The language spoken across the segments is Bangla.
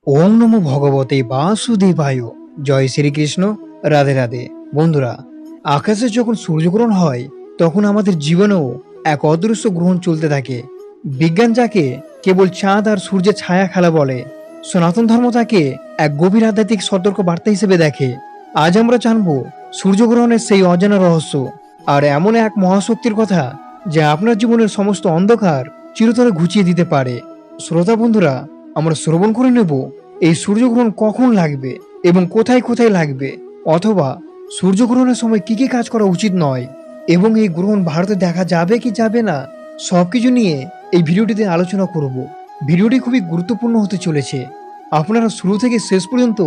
ওম নমো ভগবতে বাসুদেবায়। জয় শ্রীকৃষ্ণ। রাধে রাধে। বন্ধুরা, আকাশে যখন সূর্যগ্রহণ হয় তখন আমাদের জীবনেও এক অদৃশ্য গ্রহণ চলতে থাকে। বিজ্ঞান যাকে কেবল চাঁদ আর সূর্যের ছায়া খেলা বলে, সনাতন ধর্ম তাকে এক গভীর আধ্যাত্মিক সতর্ক বার্তা হিসেবে দেখে। আজ আমরা জানব সূর্যগ্রহণের সেই অজানা রহস্য আর এমন এক মহাশক্তির কথা যা আপনার জীবনের সমস্ত অন্ধকার চিরতরে ঘুচিয়ে দিতে পারে। শ্রোতা বন্ধুরা, আমরা শ্রবণ করে নেব এই সূর্যগ্রহণ কখন লাগবে এবং কোথায় কোথায় লাগবে, অথবা সূর্যগ্রহণের সময় কি কি কাজ করা উচিত নয়, এবং এই গ্রহণ ভারতে দেখা যাবে কি যাবে না, সবকিছু নিয়ে এই ভিডিওটিতে আলোচনা করব। ভিডিওটি খুবই গুরুত্বপূর্ণ হতে চলেছে। আপনারা শুরু থেকে শেষ পর্যন্ত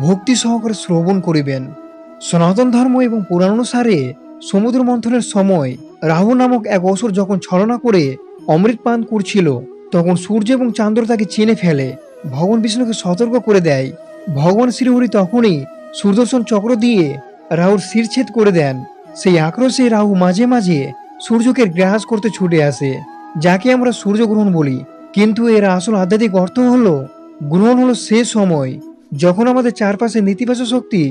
ভক্তি সহকারে শ্রবণ করিবেন। সনাতন ধর্ম এবং পুরাণ অনুসারে সমুদ্র মন্থনের সময় রাহু নামক এক অসুর যখন ছলনা করে অমৃত পান করছিল, তখন সূর্য এবং চাঁদ্র তাকে চিনে ফেলে ভগবান বিষ্ণুকে সতর্ক করে দেয়। ভগবান শ্রীহরি তখনই সুদর্শন চক্র দিয়ে রাহুর শিরচ্ছেদ করে দেন। সেই আক্রোশে রাহু মাঝে মাঝে সূর্যকে গ্রাস করতে ছুটে আসে, যাকে আমরা সূর্যগ্রহণ বলি। কিন্তু এর আসল আধ্যাত্মিক অর্থ হলো, গ্রহণ হলো সে সময় যখন আমাদের চারপাশে নেতিবাচক শক্তি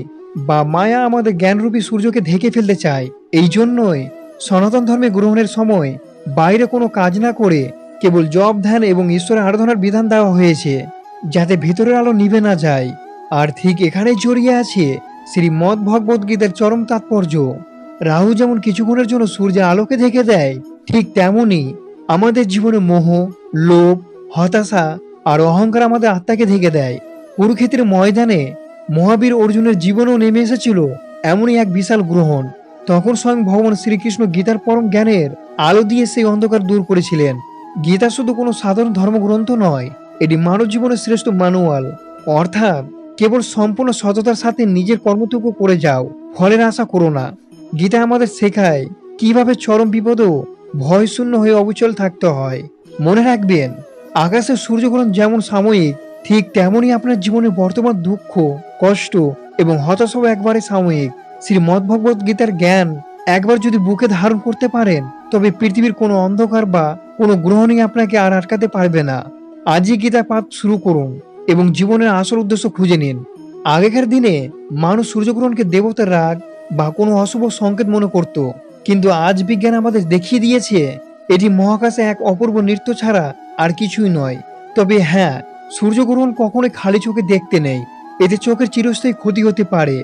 বা মায়া আমাদের জ্ঞানরূপী সূর্যকে ঢেকে ফেলতে চায়। এই জন্যই সনাতন ধর্মে গ্রহণের সময় বাইরে কোনো কাজ না করে কেবল জপ, ধ্যান এবং ঈশ্বরের আরাধনার বিধান দেওয়া হয়েছে, যাতে ভিতরের আলো নিভে না যায়। আর ঠিক এখানেই জড়িয়ে আছে শ্রীমদ্ ভগবদ গীতার চরম তাৎপর্য। রাহু যেমন কিছুক্ষণের জন্য সূর্যের আলোকে ঢেকে দেয়, ঠিক তেমনি আমাদের জীবনে মোহ, লোভ, হতাশা আর অহংকার আমাদের আত্মাকে ঢেকে দেয়। কুরুক্ষেত্রের ময়দানে মহাবীর অর্জুনের জীবনেও নেমে এসেছিল এমনই এক বিশাল গ্রহণ। তখন স্বয়ং ভগবান শ্রীকৃষ্ণ গীতার পরম জ্ঞানের আলো দিয়ে সেই অন্ধকার দূর করেছিলেন। গীতা শুধু কোনো সাধারণ ধর্মগ্রন্থ নয়, এটি মানব জীবনের শ্রেষ্ঠ ম্যানুয়াল। অর্থাৎ কেবল সম্পূর্ণ সততার সাথে নিজের কর্মটুকু করে যাও, ফলের আশা করো না। গীতা আমাদের শেখায় কিভাবে চরম বিপদও ভয় শূন্য হয়ে অবিচল থাকতে হয়। মনে রাখবেন, আকাশের সূর্যগ্রহণ যেমন সাময়িক, ঠিক তেমনই আপনার জীবনে বর্তমান দুঃখ, কষ্ট এবং হতাশাও একবারে সাময়িক। শ্রীমদ্ভগবত গীতার জ্ঞান একবার যদি বুকে ধারণ করতে পারেন, তবে পৃথিবীর কোনো অন্ধকার বা কোনো গ্রহণই আপনাকে আর আটকাতে পারবে না। আজই গীতা পাঠ শুরু করুন এবং জীবনের আসল উদ্দেশ্য খুঁজে নিন। আগেকার দিনে মানুষ সূর্যগ্রহণকে দেবতার রাগ বা কোনো অশুভ সংকেত মনে করত, কিন্তু আজ বিজ্ঞান আমাদের দেখিয়ে দিয়েছে এটি মহাকাশে এক অপূর্ব নৃত্য ছাড়া আর কিছুই নয়। তবে হ্যাঁ, সূর্যগ্রহণ কখনোই খালি চোখে দেখতে নেই, এতে চোখের চিরস্থায়ী ক্ষতি হতে পারে।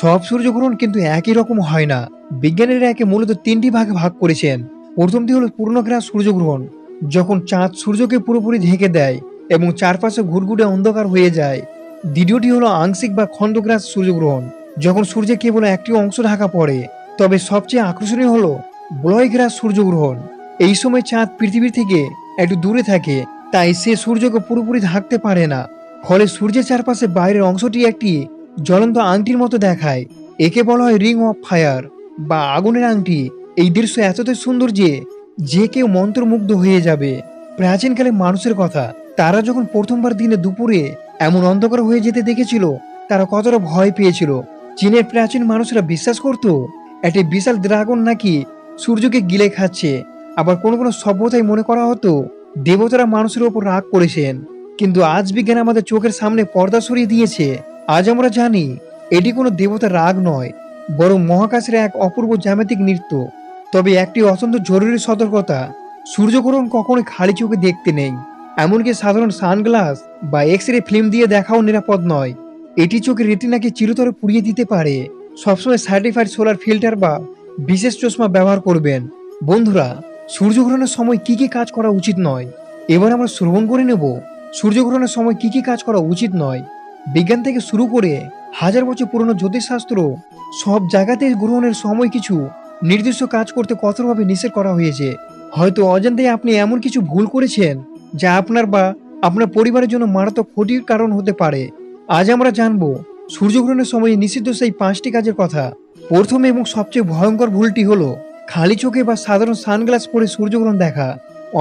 সব সূর্যগ্রহণ কিন্তু একই রকম হয় না। বিজ্ঞানীরা একে মূলত তিনটি ভাগে ভাগ করেছেন। প্রথমটি হলো পূর্ণগ্রাস সূর্যগ্রহণ, যখন চাঁদ সূর্যকে পুরোপুরি ঢেকে দেয় এবং চারপাশে ঘুরঘুরে অন্ধকার হয়ে যায়। দ্বিতীয়টি হলো আংশিক বা খণ্ডগ্রাস সূর্যগ্রহণ, যখন সূর্যে কেবল একটি অংশ ঢাকা পড়ে। তবে সবচেয়ে আকর্ষণীয় হলো বলয়গ্রাস সূর্যগ্রহণ। এই সময় চাঁদ পৃথিবী থেকে একটু দূরে থাকে, তাই সে সূর্যকে পুরোপুরি ঢাকতে পারে না। ফলে সূর্যের চারপাশে বাইরের অংশটি একটি জ্বলন্ত আংটির মতো দেখায়। একে বলা হয় রিং অফ ফায়ার বা আগুনের আংটি। এই দৃশ্য এতটাই সুন্দর যে কেউ মন্ত্রমুগ্ধ হয়ে যাবে। প্রাচীনকালে মানুষের কথা, তারা যখন প্রথমবার দিনে দুপুরে এমন অন্ধকার হয়ে যেতে দেখেছিল, তারা কতটা ভয় পেয়েছিল। চীনের প্রাচীন মানুষরা বিশ্বাস করত একটি বিশাল ড্রাগন নাকি সূর্যকে গিলে খাচ্ছে। আবার কোনো কোনো সভ্যতায় মনে করা হতো দেবতারা মানুষের ওপর রাগ করেছেন। কিন্তু আজ বিজ্ঞান আমাদের চোখের সামনে পর্দা সরিয়ে দিয়েছে। আজ আমরা জানি এটি কোনো দেবতার রাগ নয়, বরং মহাকাশের এক অপূর্ব জ্যামিতিক নৃত্য। তবে একটি অত্যন্ত জরুরি সতর্কতা, সূর্যগ্রহণ কখনোই খালি চোখে দেখতে নেই। এমনকি সাধারণ সানগ্লাস বা এক্স রে ফিল্ম দিয়ে দেখাও নিরাপদ নয়। এটি চোখের রেটিনাকে চিরতরে পুড়িয়ে দিতে পারে। সবসময় সার্টিফাইড সোলার ফিল্টার বা বিশেষ চশমা ব্যবহার করবেন। বন্ধুরা, সূর্যগ্রহণের সময় কি কি কাজ করা উচিত নয়, এবার আমরা শ্রবণ করে নেব সূর্যগ্রহণের সময় কি কি কাজ করা উচিত নয়। বিজ্ঞান থেকে শুরু করে হাজার বছর পুরনো জ্যোতিষশাস্ত্র, সব জায়গাতে গ্রহণের সময় কিছু নির্দিষ্ট কাজ করতে কঠোরভাবে নিষেধ করা হয়েছে। হয়তো অজান্তেই আপনি এমন কিছু ভুল করেছেন যা আপনার বা আপনার পরিবারের জন্য মারাত্মক ক্ষতির কারণ হতে পারে। আজ আমরা জানবো সূর্যগ্রহণের সময় নিষিদ্ধ সেই 5টি কাজের কথা। প্রথম এবং সবচেয়ে ভয়ঙ্কর ভুলটি হলো খালি চোখে বা সাধারণ সানগ্লাস পরে সূর্যগ্রহণ দেখা।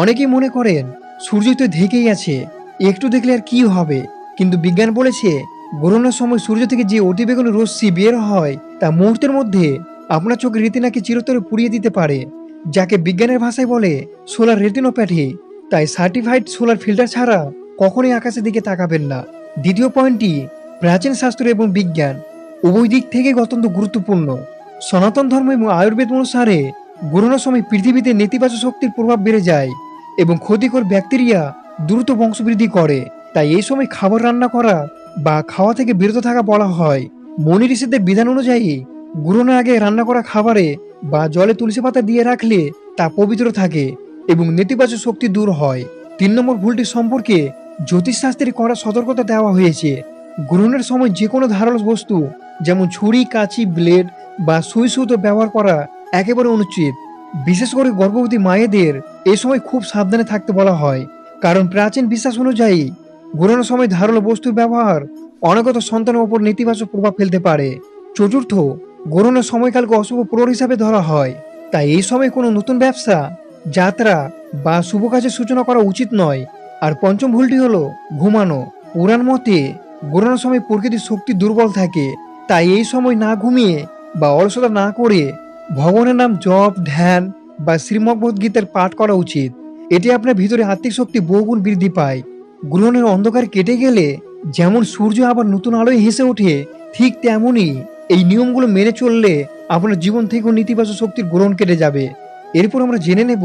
অনেকেই মনে করেন সূর্য তো ঢেকেই আছে, একটু দেখলে আর কি হবে। কিন্তু বিজ্ঞান বলেছে গ্রহণের সময় সূর্য থেকে যে অতিবেগুনি রশ্মি বের হয় তা মুহূর্তের মধ্যে আপনার চোখের রেটিনাকে চিরতরে পুড়িয়ে দিতে পারে, যাকে বিজ্ঞানের ভাষায় বলে সোলার রেটিনোপ্যাথি। তাই সার্টিফাইড সোলার ফিল্টার ছাড়া কখনোই আকাশের দিকে তাকাবেন না। দ্বিতীয় পয়েন্টটি প্রাচীন শাস্ত্র এবং বিজ্ঞান উভয় দিক থেকে অত্যন্ত গুরুত্বপূর্ণ। সনাতন ধর্ম এবং আয়ুর্বেদ অনুসারে গ্রহণের সময় পৃথিবীতে নেতিবাচক শক্তির প্রভাব বেড়ে যায় এবং ক্ষতিকর ব্যাকটেরিয়া দ্রুত বংশবৃদ্ধি করে। তাই এই সময় খাবার রান্না করা বা খাওয়া থেকে বিরত থাকা বলা হয়। মনি ঋষিদের বিধান অনুযায়ী গ্রহণের আগে রান্না করা খাবারে বা জলে তুলসী পাতা দিয়ে রাখলে তা পবিত্র থাকে এবং নেতিবাচক শক্তি দূর হয়। 3 নম্বর ভুলটি সম্পর্কে জ্যোতিষশাস্ত্রে করা সতর্কতা দেওয়া হয়েছে। গ্রহণের সময় যে কোনো ধারালো বস্তু যেমন ছুরি, কাঁচি, ব্লেড বা সুই সুতো ব্যবহার করা একেবারে অনুচিত। বিশেষ করে গর্ভবতী মায়েদের এই সময় খুব সাবধানে থাকতে বলা হয়, কারণ প্রাচীন বিশ্বাস অনুযায়ী গ্রহণের সময় ধারালো বস্তুর ব্যবহার অনাগত সন্তানের উপর নেতিবাচক প্রভাব ফেলতে পারে। চতুর্থ, গ্রহণের সময়কালকে অশুভ প্রহর হিসাবে ধরা হয়, তাই এই সময় কোনো নতুন ব্যবসা, যাত্রা বা শুভ কাজের সূচনা করা উচিত নয়। আর পঞ্চম ভুলটি হলো ঘুমানো। পুরাণ মতে গ্রহণের সময় প্রকৃতির শক্তি দুর্বল থাকে, তাই এই সময় না ঘুমিয়ে বা অলসতা না করে ভগবানের নাম জপ, ধ্যান বা শ্রীমদ্ গীতার পাঠ করা উচিত। এতে আপনার ভিতরে আত্মিক শক্তি বহুগুণ বৃদ্ধি পায়। গ্রহণের অন্ধকার কেটে গেলে যেমন সূর্য আবার নতুন আলোয় হেসে ওঠে, ঠিক তেমনই এই নিয়মগুলো মেনে চললে আপনার জীবন থেকেও নেতিবাচক শক্তির গ্রহণ কেটে যাবে। এরপর আমরা জেনে নেব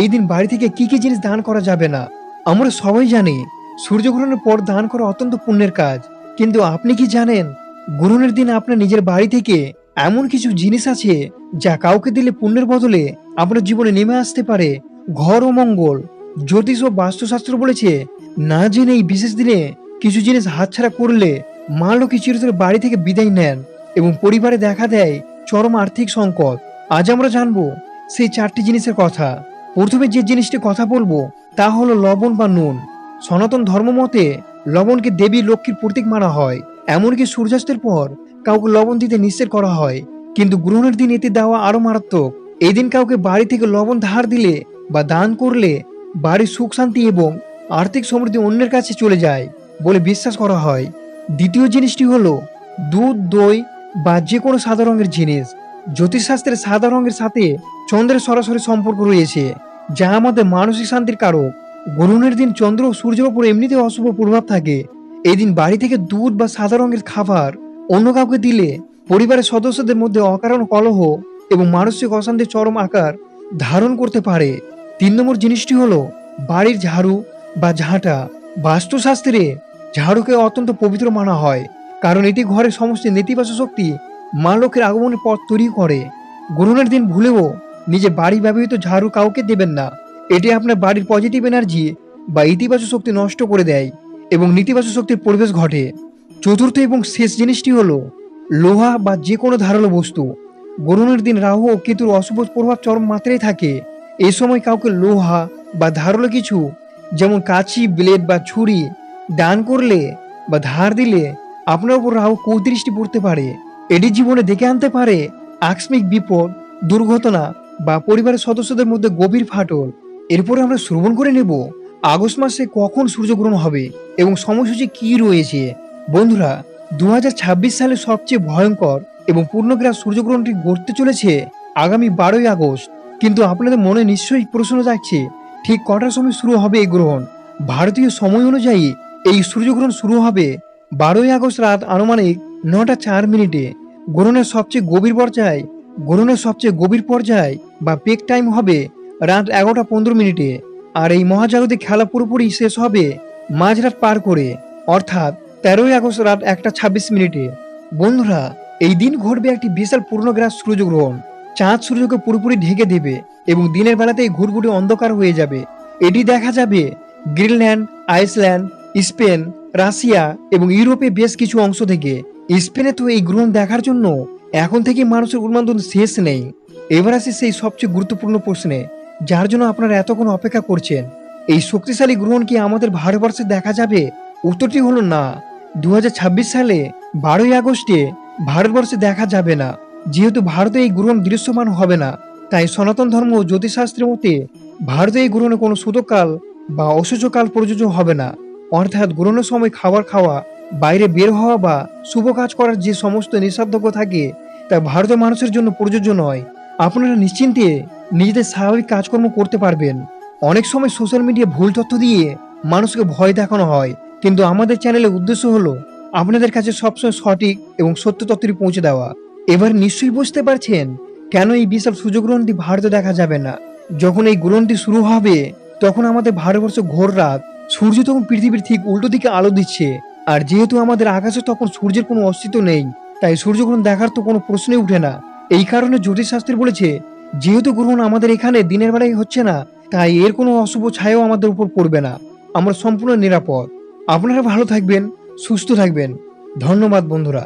এই দিন বাড়ি থেকে কি কি জিনিস দান করা যাবে না। আমরা সবাই জানি সূর্যগ্রহণের পর দান করা অত্যন্ত পুণ্যের কাজ, কিন্তু আপনি কি জানেন গ্রহণের দিন আপনার নিজের বাড়ি থেকে এমন কিছু জিনিস আছে যা কাউকে দিলে পুণ্যের বদলে আপনার জীবনে নেমে আসতে পারে ঘর ও মঙ্গল। জ্যোতিষ ও বাস্তুশাস্ত্র বলেছে না জেনে এই বিশেষ দিনে কিছু জিনিস হাতছাড়া করলে মা লক্ষ্মী চিরতরে বাড়ি থেকে বিদায় নেন এবং পরিবারে দেখা দেয় চরম আর্থিক সংকট। আজ আমরা জানবো সেই 4টি জিনিসের কথা। প্রথমে যে জিনিসটি কথা বলবো তা হলো লবণ বা নুন। সনাতন ধর্ম মতে লবণকে দেবী লক্ষ্মীর প্রতীক মানা হয়, এমনকি সূর্যাস্তের পর কাউকে লবণ দিতে নিষেধ করা হয়, কিন্তু গ্রহণের দিন এতে দেওয়া আরো মারাত্মক। এই দিন কাউকে বাড়ি থেকে লবণ ধার দিলে বা দান করলে বাড়ির সুখ শান্তি এবং আর্থিক সমৃদ্ধি অন্যের কাছে চলে যায় বলে বিশ্বাস করা হয়। দ্বিতীয় জিনিসটি হলো দুধ, দই বা যে কোনো সাদা রঙের জিনিস। জ্যোতিষশাস্ত্রে সাদা রঙের সাথে চন্দ্রের সরাসরি সম্পর্ক রয়েছে, যা আমাদের মানসিক শান্তির কারক। গ্রহণের দিন চন্দ্র ও সূর্যের উপর এমনিতেও অশুভ প্রভাব থাকে। এই দিন বাড়ি থেকে দুধ বা সাদা রঙের খাবার অন্য কাউকে দিলে পরিবারের সদস্যদের মধ্যে অকারণ কলহ এবং মানসিক অশান্তির চরম আকার ধারণ করতে পারে। 3 নম্বর জিনিসটি হলো বাড়ির ঝাড়ু বা ঝাঁটা। বাস্তুশাস্ত্রে ঝাড়ুকে অত্যন্ত পবিত্র মানা হয়, কারণ এটি ঘরের সমস্ত নেতিবাচক শক্তি মা লক্ষ্মীর আগমনের পথ তৈরি করে। গ্রহণের দিন ভুলেও নিজের বাড়ি ব্যবহৃত ঝাড়ু কাউকে দেবেন না। এটি আপনার বাড়ির পজিটিভ এনার্জি বা ইতিবাচক শক্তি নষ্ট করে দেয় এবং নেতিবাচক শক্তির পরিবেশ ঘটে। চতুর্থ এবং শেষ জিনিসটি হলো লোহা বা যে কোনো ধারালো বস্তু। গ্রহণের দিন রাহু ও কেতুর অশুভ প্রভাব চরম মাত্রায় থাকে। এই সময় কাউকে লোহা বা ধারালো কিছু যেমন কাঁচি, ব্লেড বা ছুরি দান করলে বা ধার দিলে আপনার উপর রাহু কুদৃষ্টি পড়তে পারে। এটি জীবনে ডেকে আনতে পারে আকস্মিক বিপদ, দুর্ঘটনা বা পরিবারের সদস্যদের মধ্যে গভীর ফাটল। এরপরে আমরা শ্রবণ করে নেব আগস্ট মাসে কখন সূর্যগ্রহণ হবে এবং সময়সূচি কি রয়েছে। বন্ধুরা, 2026 সালের সবচেয়ে ভয়ঙ্কর এবং পূর্ণগ্রাস সূর্যগ্রহণটি ঘটতে চলেছে আগামী 12ই আগস্ট। কিন্তু আপনাদের মনে নিশ্চয়ই প্রশ্ন যাচ্ছে ঠিক কটার সময় শুরু হবে এই গ্রহণ। ভারতীয় সময় অনুযায়ী এই সূর্যগ্রহণ শুরু হবে 12ই আগস্ট রাত আনুমানিক 9টা 4 মিনিটে। গ্রহণের সবচেয়ে গভীর পর্যায় বা পেক টাইম হবে রাত 11টা 15 মিনিটে। আর এই মহাজাগতিক খেলা পুরোপুরি শেষ হবে মাঝরাত পার করে, অর্থাৎ 13ই আগস্ট রাত 1টা 26 মিনিটে। বন্ধুরা, এই দিন ঘটবে একটি বিশাল পূর্ণগ্রাস সূর্যগ্রহণ। চাঁদ সূর্যকে পুরোপুরি ঢেকে দেবে এবং দিনের বেলাতেই ঘুরঘুরে অন্ধকার হয়ে যাবে। এটি দেখা যাবে গ্রিনল্যান্ড, আইসল্যান্ড, স্পেন, রাশিয়া এবং ইউরোপে বেশ কিছু অংশ থেকে। স্পেনে তো এই গ্রহণ দেখার জন্য এখন থেকে মানুষের উন্মাদন শেষ নেই। এবার আসি সেই সবচেয়ে গুরুত্বপূর্ণ প্রশ্নে, যার জন্য আপনারা এতক্ষণ অপেক্ষা করছেন। এই শক্তিশালী গ্রহণ কি আমাদের ভারতবর্ষে দেখা যাবে? উত্তরটি হলো না। 2026 সালে 12ই আগস্টে ভারতবর্ষে দেখা যাবে না, যেহেতু ভারতে এই গ্রহণ দৃশ্যমান হবে না। তাই সনাতন ধর্ম ও জ্যোতিষশাস্ত্রের মতে ভারতে এই গ্রহণে কোনো সূতককাল বা অসূচকাল প্রযোজ্য হবে না। অর্থাৎ গ্রহণের সময় খাবার খাওয়া, বাইরে বের হওয়া বা শুভ কাজ করার যে সমস্ত নিষেধাজ্ঞা থাকে তা ভারতের মানুষের জন্য প্রযোজ্য নয়। আপনারা নিশ্চিন্তে নিজেদের স্বাভাবিক কাজকর্ম করতে পারবেন। অনেক সময় সোশ্যাল মিডিয়া ভুল তথ্য দিয়ে মানুষকে ভয় দেখানো হয়, কিন্তু আমাদের চ্যানেলের উদ্দেশ্য হলো আপনাদের কাছে সবসময় সঠিক এবং সত্য তথ্যটি পৌঁছে দেওয়া। এবার নিশ্চয়ই বুঝতে পারছেন কেন এই বিশাল সূর্যগ্রহণটি ভারতে দেখা যাবে না। যখন এই গ্রহণটি শুরু হবে তখন আমাদের ভারতবর্ষ ঘোর রাত, সূর্য তখন পৃথিবীর ঠিক উল্টো দিকে আলো দিচ্ছে। আর যেহেতু আমাদের আকাশে তখন সূর্যের কোনো অস্তিত্ব নেই, তাই সূর্যগ্রহণ দেখার তো কোনো প্রশ্নই উঠে না। এই কারণে জ্যোতিষশাস্ত্রী বলেছে, যেহেতু গ্রহণ আমাদের এখানে দিনের বেলায় হচ্ছে না, তাই এর কোনো অশুভ ছায়াও আমাদের উপর পড়বে না। আমরা সম্পূর্ণ নিরাপদ। আপনারা ভালো থাকবেন, সুস্থ থাকবেন। ধন্যবাদ বন্ধুরা।